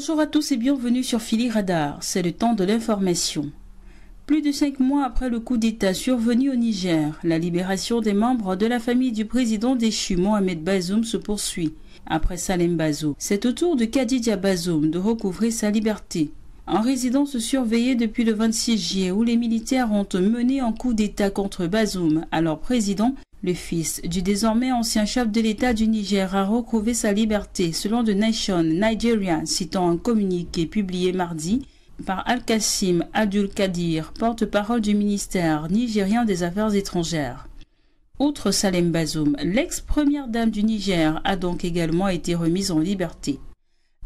Bonjour à tous et bienvenue sur Philly Radar, c'est le temps de l'information. Plus de 5 mois après le coup d'État survenu au Niger, la libération des membres de la famille du président déchu Mohamed Bazoum se poursuit. Après Salem Bazoum, c'est au tour de Khadija Bazoum de recouvrer sa liberté. En résidence surveillée depuis le 26 juillet où les militaires ont mené un coup d'État contre Bazoum, alors président, le fils du désormais ancien chef de l'État du Niger a recouvré sa liberté selon The Nation Nigeria, citant un communiqué publié mardi par Al-Kassim Abdul-Kadir, porte-parole du ministère nigérien des Affaires étrangères. Outre Salem Bazoum, l'ex-première dame du Niger a donc également été remise en liberté.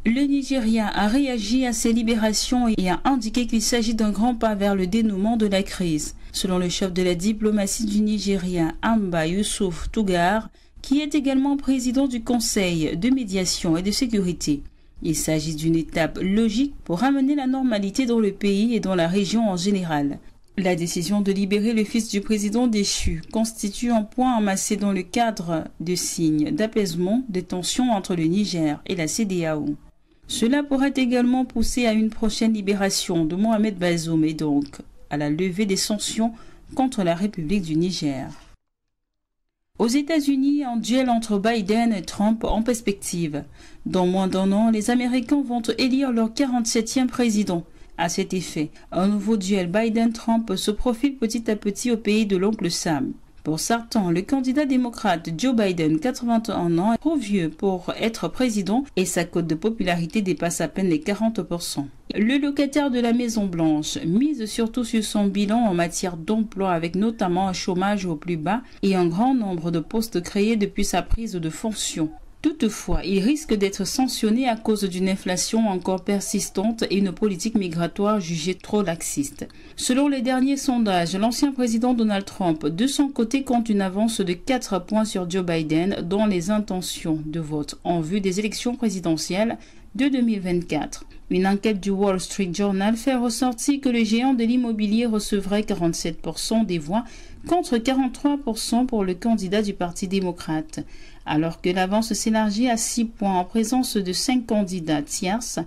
Le Nigeria a réagi à ces libérations et a indiqué qu'il s'agit d'un grand pas vers le dénouement de la crise. Selon le chef de la diplomatie du Nigeria, Amba Youssouf Tougar, qui est également président du Conseil de médiation et de sécurité. Il s'agit d'une étape logique pour ramener la normalité dans le pays et dans la région en général. La décision de libérer le fils du président déchu constitue un point amassé dans le cadre de signes d'apaisement des tensions entre le Niger et la CEDEAO. Cela pourrait également pousser à une prochaine libération de Mohamed Bazoum et donc à la levée des sanctions contre la République du Niger. Aux États-Unis, un duel entre Biden et Trump en perspective. Dans moins d'un an, les Américains vont élire leur 47e président. À cet effet, un nouveau duel Biden-Trump se profile petit à petit au pays de l'oncle Sam. Pour certains, le candidat démocrate Joe Biden, 81 ans, est trop vieux pour être président et sa cote de popularité dépasse à peine les 40%. Le locataire de la Maison-Blanche mise surtout sur son bilan en matière d'emploi avec notamment un chômage au plus bas et un grand nombre de postes créés depuis sa prise de fonction. Toutefois, il risque d'être sanctionné à cause d'une inflation encore persistante et une politique migratoire jugée trop laxiste. Selon les derniers sondages, l'ancien président Donald Trump, de son côté, compte une avance de 4 points sur Joe Biden dans les intentions de vote en vue des élections présidentielles de 2024. Une enquête du Wall Street Journal fait ressortir que le géant de l'immobilier recevrait 47% des voix contre 43% pour le candidat du Parti démocrate, alors que l'avance s'élargit à 6 points en présence de 5 candidats tierces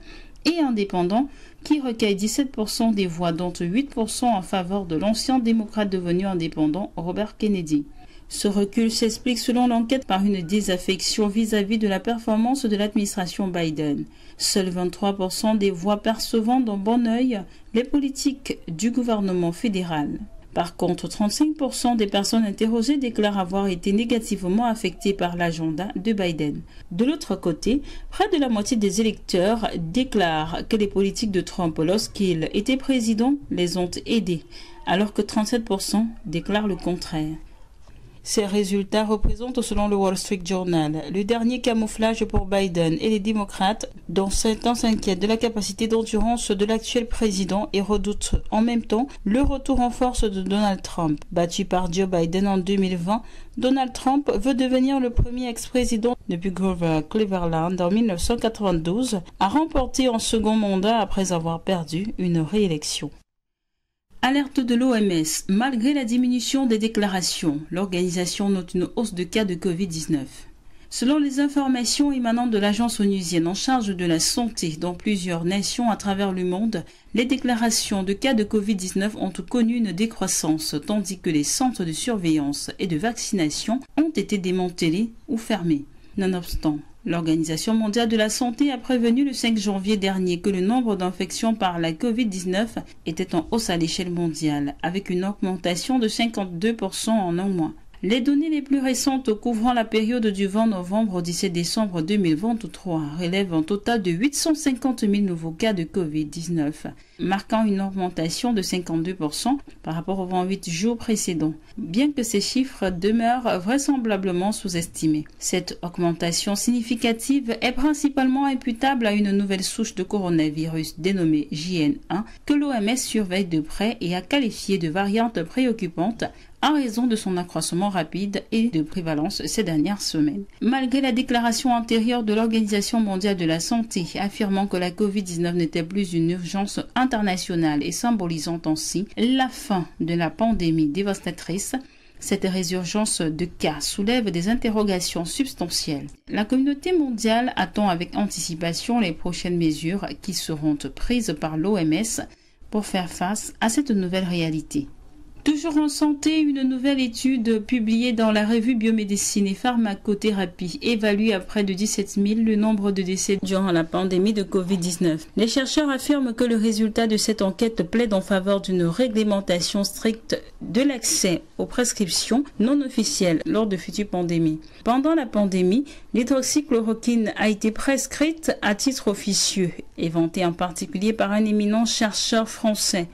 et indépendants qui recueillent 17% des voix, dont 8% en faveur de l'ancien démocrate devenu indépendant Robert Kennedy. Ce recul s'explique selon l'enquête par une désaffection vis-à-vis de la performance de l'administration Biden. Seuls 23% des voix percevant d'un bon œil les politiques du gouvernement fédéral. Par contre, 35% des personnes interrogées déclarent avoir été négativement affectées par l'agenda de Biden. De l'autre côté, près de la moitié des électeurs déclarent que les politiques de Trump lorsqu'il était président les ont aidés, alors que 37% déclarent le contraire. Ces résultats représentent, selon le Wall Street Journal, le dernier camouflage pour Biden et les démocrates, dont certains s'inquiètent de la capacité d'endurance de l'actuel président et redoutent en même temps le retour en force de Donald Trump. Battu par Joe Biden en 2020, Donald Trump veut devenir le premier ex-président depuis Grover Cleveland en 1992 à remporter un second mandat après avoir perdu une réélection. Alerte de l'OMS. Malgré la diminution des déclarations, l'organisation note une hausse de cas de Covid-19. Selon les informations émanant de l'agence onusienne en charge de la santé dans plusieurs nations à travers le monde, les déclarations de cas de Covid-19 ont connu une décroissance, tandis que les centres de surveillance et de vaccination ont été démantelés ou fermés. Nonobstant, l'Organisation mondiale de la santé a prévenu le 5 janvier dernier que le nombre d'infections par la Covid-19 était en hausse à l'échelle mondiale, avec une augmentation de 52% en un mois. Les données les plus récentes couvrant la période du 20 novembre au 17 décembre 2023 relèvent un total de 850 000 nouveaux cas de Covid-19, marquant une augmentation de 52% par rapport aux 28 jours précédents, bien que ces chiffres demeurent vraisemblablement sous-estimés. Cette augmentation significative est principalement imputable à une nouvelle souche de coronavirus dénommée JN1 que l'OMS surveille de près et a qualifiée de variante préoccupante en raison de son accroissement rapide et de prévalence ces dernières semaines. Malgré la déclaration antérieure de l'Organisation mondiale de la santé affirmant que la Covid-19 n'était plus une urgence internationale et symbolisant ainsi la fin de la pandémie dévastatrice, Cette résurgence de cas soulève des interrogations substantielles. La communauté mondiale attend avec anticipation les prochaines mesures qui seront prises par l'OMS pour faire face à cette nouvelle réalité. Toujours en santé, une nouvelle étude publiée dans la revue Biomédecine et Pharmacothérapie évalue à près de 17 000 le nombre de décès durant la pandémie de Covid-19. Les chercheurs affirment que le résultat de cette enquête plaide en faveur d'une réglementation stricte de l'accès aux prescriptions non officielles lors de futures pandémies. Pendant la pandémie, l'hydroxychloroquine a été prescrite à titre officieux et vantée en particulier par un éminent chercheur français.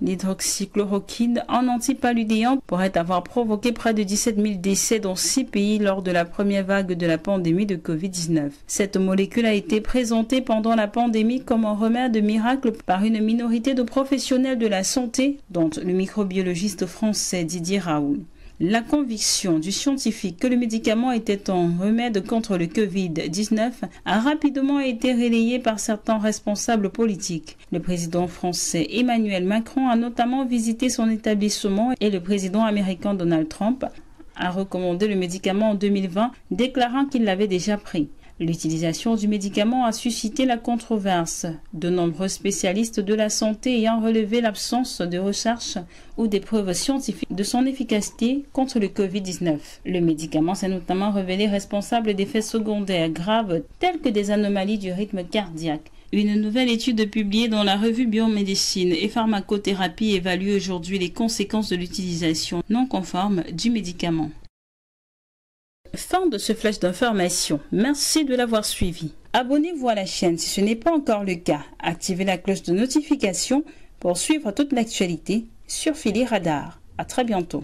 L'hydroxychloroquine en antipaludéant pourrait avoir provoqué près de 17 000 décès dans 6 pays lors de la première vague de la pandémie de Covid-19. Cette molécule a été présentée pendant la pandémie comme un remède miracle par une minorité de professionnels de la santé, dont le microbiologiste français Didier Raoult. La conviction du scientifique que le médicament était un remède contre le Covid-19 a rapidement été relayée par certains responsables politiques. Le président français Emmanuel Macron a notamment visité son établissement et le président américain Donald Trump a recommandé le médicament en 2020, déclarant qu'il l'avait déjà pris. L'utilisation du médicament a suscité la controverse, de nombreux spécialistes de la santé ayant relevé l'absence de recherche ou des preuves scientifiques de son efficacité contre le Covid-19. Le médicament s'est notamment révélé responsable d'effets secondaires graves tels que des anomalies du rythme cardiaque. Une nouvelle étude publiée dans la revue Biomédecine et Pharmacothérapie évalue aujourd'hui les conséquences de l'utilisation non conforme du médicament. Fin de ce flash d'information. Merci de l'avoir suivi. Abonnez-vous à la chaîne si ce n'est pas encore le cas. Activez la cloche de notification pour suivre toute l'actualité sur Philly Radar. À très bientôt.